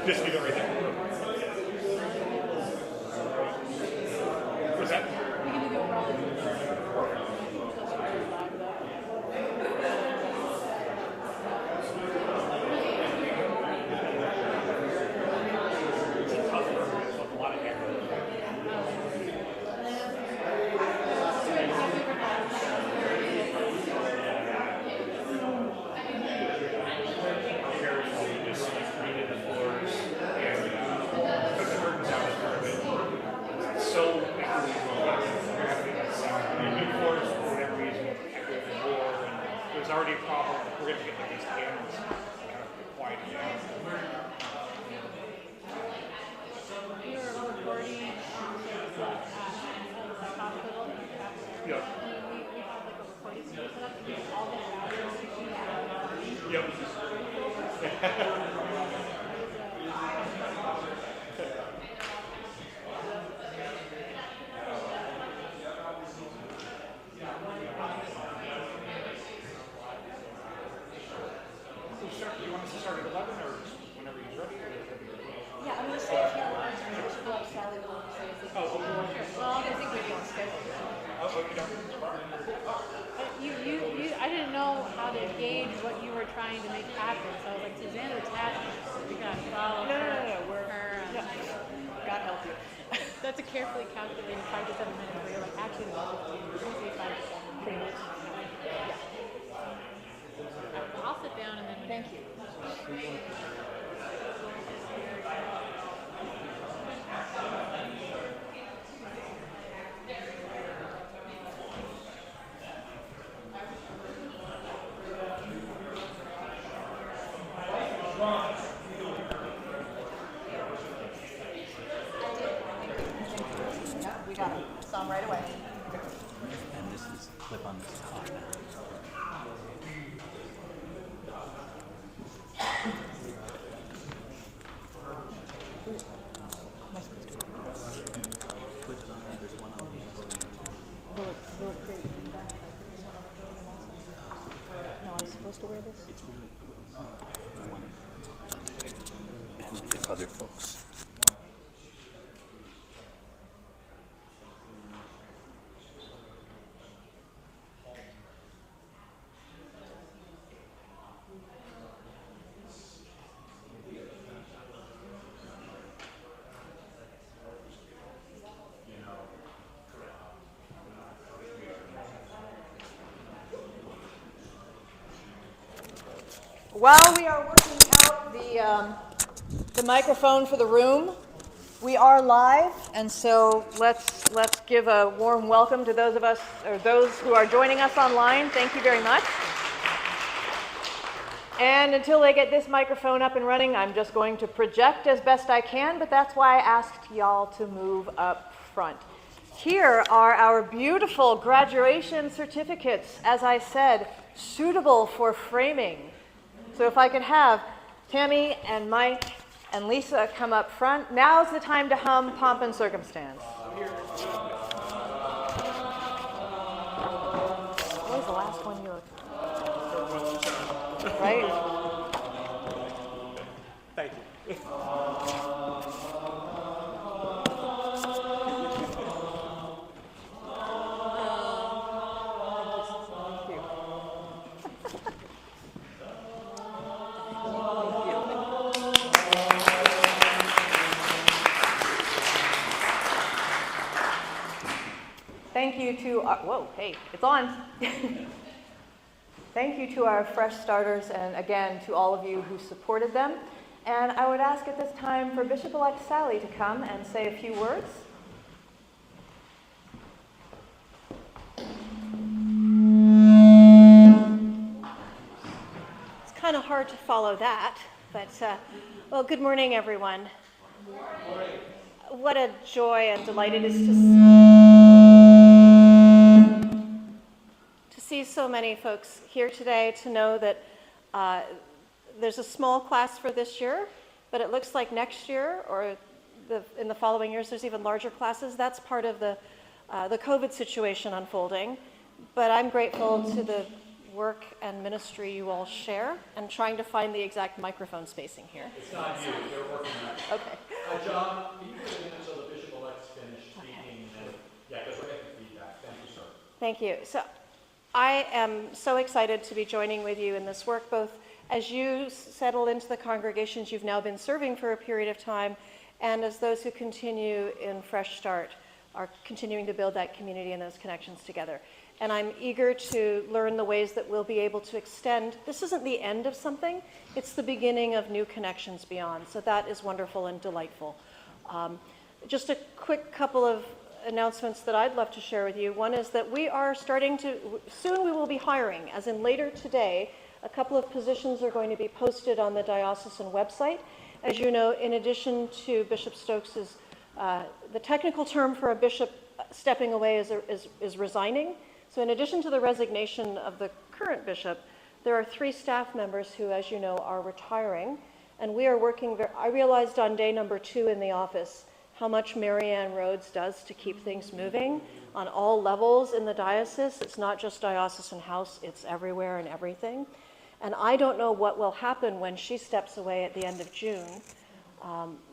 Just leave it right there. What's that? We can do the overall. Already a problem. We're going to get like these cameras kind of quiet down. We were recording at the hospital. Yep. We had like a recording studio set up to get all the audio. Yep. You want us to start at 11 or whenever he's ready? Yeah, I'm going to stay here. Like Sally will say something. Oh, okay. Well, I think we'd be on schedule. Oh, you don't. I didn't know how to gauge what you were trying to make happen, so I was like, Susanna attached. We got to follow her. God help you. That's a carefully calculated 5 to 7 minutes where you're like, actually, we're going to say 5 to 7 pretty much. Yeah. I'll sit down and then. Thank you. We got it. Some right away. And this is clip on this top now. No, I'm supposed to wear this? It's really and the other folks. While we are working out the microphone for the room, we are live, and so let's give a warm welcome to those of us or those who are joining us online. Thank you very much. And until they get this microphone up and running, I'm just going to project as best I can, but that's why I asked y'all to move up front. Here are our beautiful graduation certificates, as I said, suitable for framing. So if I could have Tammy and Mike and Lisa come up front. Now's the time to hum Pomp and Circumstance. What was the last one you wrote? Right? Thank you. Thank you to our, whoa, hey, it's on. Thank you to our fresh starters and again to all of you who supported them. And I would ask at this time for Bishop-elect Sally to come and say a few words. It's kind of hard to follow that, but well, good morning, everyone. What a joy and delight it is to see so many folks here today, to know that there's a small class for this year, but it looks like next year or in the following years there's even larger classes. That's part of the COVID situation unfolding. But I'm grateful to the work and ministry you all share, and trying to find the exact microphone spacing here. It's not you, they're working on it. Okay. John, can you put it in until the bishop-elect's finished speaking? And, yeah, because we're getting feedback. Thank you, sir. Thank you. So I am so excited to be joining with you in this work, both as you settle into the congregations you've now been serving for a period of time, and as those who continue in Fresh Start are continuing to build that community and those connections together. And I'm eager to learn the ways that we'll be able to extend. This isn't the end of something, it's the beginning of new connections beyond. So that is wonderful and delightful. Just a quick couple of announcements that I'd love to share with you. One is that we are soon we will be hiring, as in later today, a couple of positions are going to be posted on the diocesan website. As you know, in addition to Bishop Stokes's, the technical term for a bishop stepping away is resigning. So in addition to the resignation of the current bishop, there are 3 staff members who, as you know, are retiring. And we are working, I realized on day number 2 in the office how much Marianne Rhodes does to keep things moving on all levels in the diocese. It's not just diocesan house, it's everywhere and everything. And I don't know what will happen when she steps away at the end of June,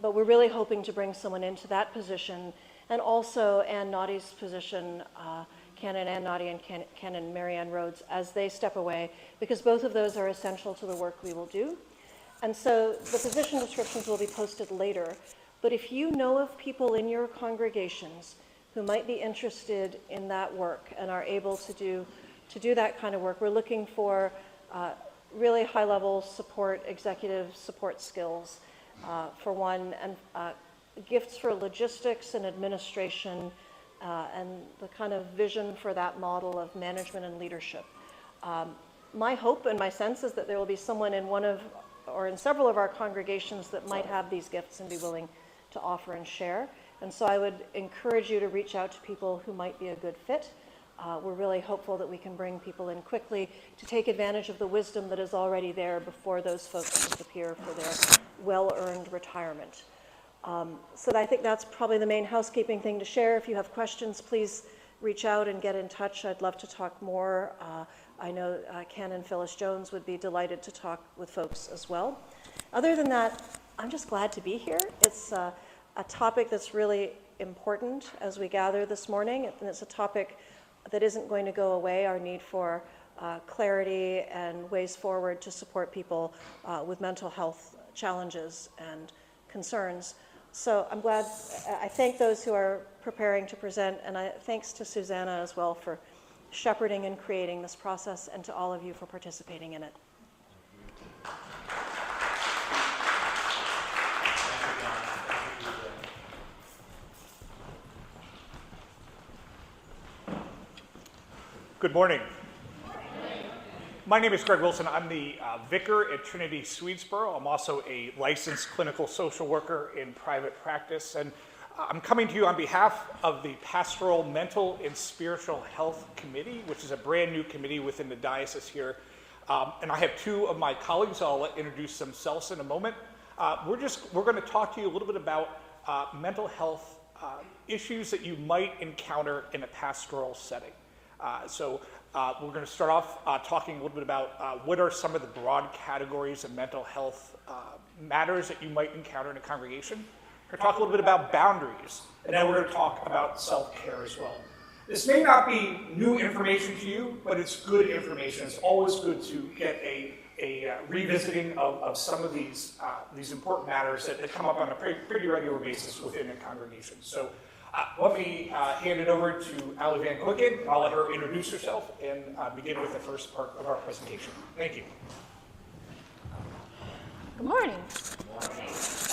but we're really hoping to bring someone into that position, and also Ann Naughty's position, Canon Ann Naughty and Canon Marianne Rhodes, as they step away, because both of those are essential to the work we will do. And so the position descriptions will be posted later, but if you know of people in your congregations who might be interested in that work and are able to do that kind of work, we're looking for really high-level support, executive support skills, for one, and gifts for logistics and administration, and the kind of vision for that model of management and leadership. My hope and my sense is that there will be someone in one of, or in several of our congregations that might have these gifts and be willing to offer and share. And so I would encourage you to reach out to people who might be a good fit. We're really hopeful that we can bring people in quickly to take advantage of the wisdom that is already there before those folks disappear for their well-earned retirement. So I think that's probably the main housekeeping thing to share. If you have questions, please reach out and get in touch. I'd love to talk more. I know Canon Phyllis Jones would be delighted to talk with folks as well. Other than that, I'm just glad to be here. It's a topic that's really important as we gather this morning, and it's a topic that isn't going to go away, our need for clarity and ways forward to support people with mental health challenges and concerns. So I'm glad, I thank those who are preparing to present, and thanks to Susanna as well for shepherding and creating this process, and to all of you for participating in it. Good morning. My name is Greg Wilson. I'm the vicar at Trinity Swedesboro. I'm also a licensed clinical social worker in private practice, and I'm coming to you on behalf of the Pastoral Mental and Spiritual Health Committee, which is a brand new committee within the diocese here. And I have 2 of my colleagues. I'll introduce themselves in a moment. We're going to talk to you a little bit about mental health issues that you might encounter in a pastoral setting. So we're going to start off talking a little bit about what are some of the broad categories of mental health matters that you might encounter in a congregation. We're going to talk a little bit about boundaries, and then we're going to talk about self-care as well. This may not be new information to you, but it's good information. It's always good to get a revisiting of some of these important matters that come up on a pretty regular basis within a congregation. So let me hand it over to Ali Van Quicken. I'll let her introduce herself and begin with the first part of our presentation. Thank you. Good morning.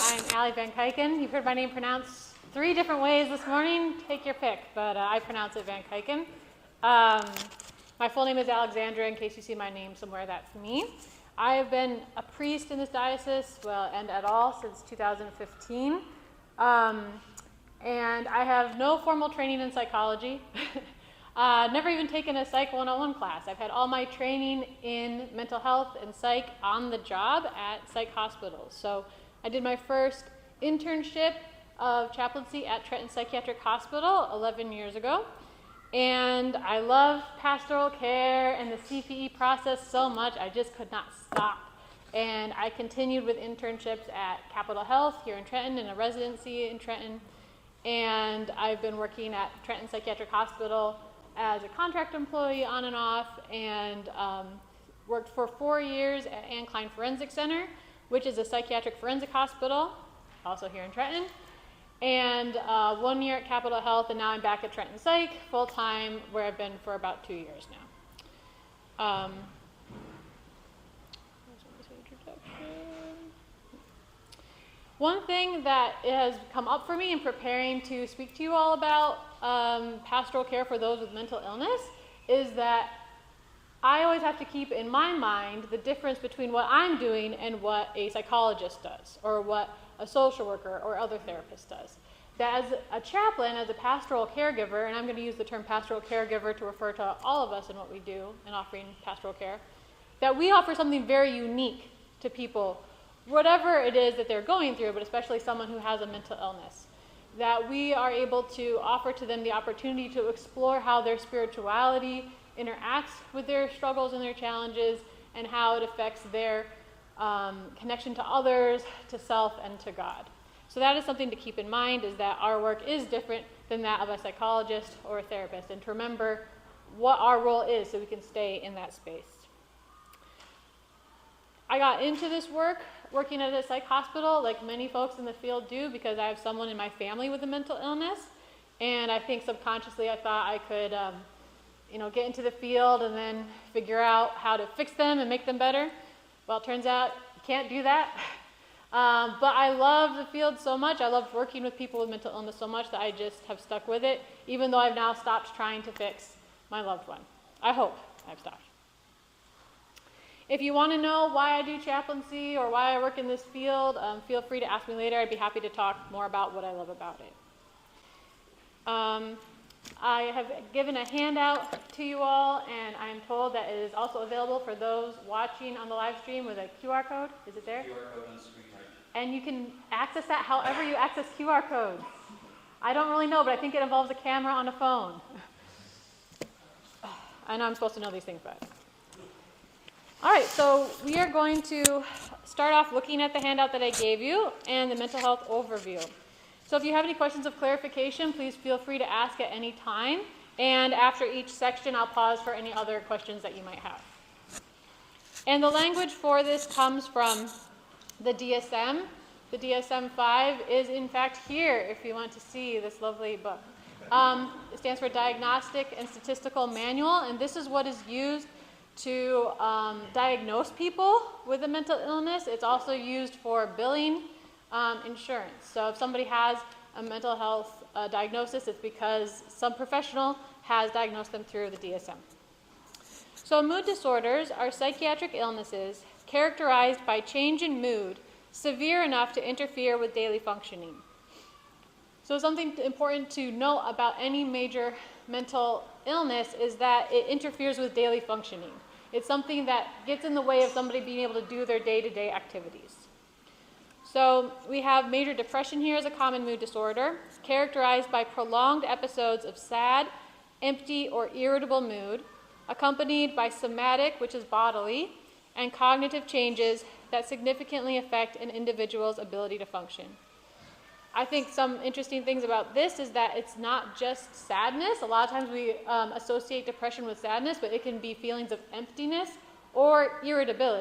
I'm Ali Van Kuiken. You've heard my name pronounced 3 different ways this morning. Take your pick, but I pronounce it Van Kuiken. My full name is Alexandra. In case you see my name somewhere, that's me. I have been a priest in this diocese, and at all, since 2015. And I have no formal training in psychology. Never even taken a Psych 101 class. I've had all my training in mental health and psych on the job at psych hospitals. So I did my first internship of chaplaincy at Trenton Psychiatric Hospital 11 years ago. And I love pastoral care and the CPE process so much, I just could not stop. And I continued with internships at Capitol Health here in Trenton and a residency in Trenton. And I've been working at Trenton Psychiatric Hospital as a contract employee on and off, and worked for 4 years at Ann Klein Forensic Center, which is a psychiatric forensic hospital, also here in Trenton. And 1 year at Capitol Health, and now I'm back at Trenton Psych, full-time, where I've been for about 2 years now. One thing that has come up for me in preparing to speak to you all about pastoral care for those with mental illness is that I always have to keep in my mind the difference between what I'm doing and what a psychologist does, or what a social worker or other therapist does. That as a chaplain, as a pastoral caregiver, and I'm going to use the term pastoral caregiver to refer to all of us in what we do in offering pastoral care, that we offer something very unique to people, whatever it is that they're going through, but especially someone who has a mental illness. That we are able to offer to them the opportunity to explore how their spirituality interacts with their struggles and their challenges, and how it affects their connection to others, to self, and to God. So that is something to keep in mind, is that our work is different than that of a psychologist or a therapist, and to remember what our role is so we can stay in that space. I got into this work working at a psych hospital, like many folks in the field do, because I have someone in my family with a mental illness, and I think subconsciously I thought I could get into the field and then figure out how to fix them and make them better. Well, it turns out you can't do that. But I love the field so much. I love working with people with mental illness so much that I just have stuck with it, even though I've now stopped trying to fix my loved one. I hope I've stopped. If you want to know why I do chaplaincy or why I work in this field, feel free to ask me later. I'd be happy to talk more about what I love about it. I have given a handout to you all, and I am told that it is also available for those watching on the live stream with a QR code. Is it there? QR code on the screen, right? And you can access that however you access QR codes. I don't really know, but I think it involves a camera on a phone. I know I'm supposed to know these things, but... All right, so we are going to start off looking at the handout that I gave you and the mental health overview. So if you have any questions of clarification, please feel free to ask at any time. And after each section, I'll pause for any other questions that you might have. And the language for this comes from the DSM. The DSM-5 is in fact here if you want to see this lovely book. It stands for Diagnostic and Statistical Manual, and this is what is used to diagnose people with a mental illness. It's also used for billing insurance. So if somebody has a mental health diagnosis, it's because some professional has diagnosed them through the DSM. So mood disorders are psychiatric illnesses characterized by change in mood severe enough to interfere with daily functioning. So something important to note about any major mental illness is that it interferes with daily functioning. It's something that gets in the way of somebody being able to do their day-to-day activities. So we have major depression here as a common mood disorder, characterized by prolonged episodes of sad, empty, or irritable mood, accompanied by somatic, which is bodily, and cognitive changes that significantly affect an individual's ability to function. I think some interesting things about this is that it's not just sadness. A lot of times we associate depression with sadness, but it can be feelings of emptiness or irritability.